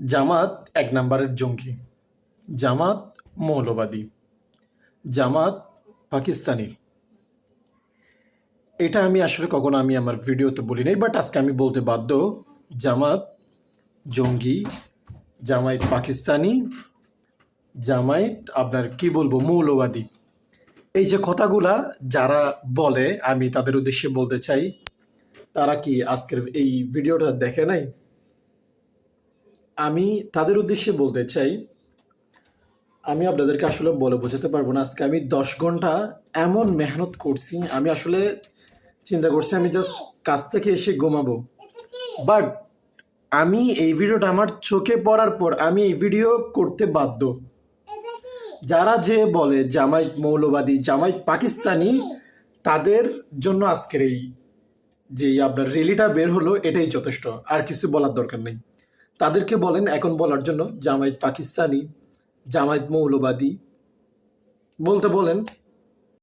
জামাত এক নাম্বারের জঙ্গি, জামাত মৌলবাদী, জামাত পাকিস্তানি। এটা আমি আসলে কখনো আমার ভিডিওতে বলি নাই, বাট আজকে আমি বলতে বাধ্য। জামাত জঙ্গি, জামায়াত পাকিস্তানি, জামায়াত আপনার কি বলবো মৌলবাদী। এই যে কথাগুলা যারা বলে, আমি তাদের উদ্দেশ্যে বলতে চাই, তারা কি আজকের এই ভিডিওটা দেখে নাই? আমি তাদের উদ্দেশ্যে বলতে চাই, আমি আপনাদেরকে আসলে বলে বোঝাতে পারবো না। আজকে আমি 10 ঘন্টা এমন মেহনত করছি, আমি আসলে চিন্তা করছি আমি জাস্ট কাজ থেকে এসে ঘুমাবো, বাট আমি এই ভিডিওটা আমার চোখে পড়ার পর আমি এই ভিডিও করতে বাধ্য। যারা যে বলে জামায়াত মৌলবাদী, জামায়াত পাকিস্তানি, তাদের জন্য আজকের এই যে আপনার র্যালিটা বের হলো, এটাই যথেষ্ট, আর কিছু বলার দরকার নেই। তাদেরকে বলেন এখন বলার জন্য জামায়াত পাকিস্তানি, জামায়াত মৌলবাদী বলতে বলেন।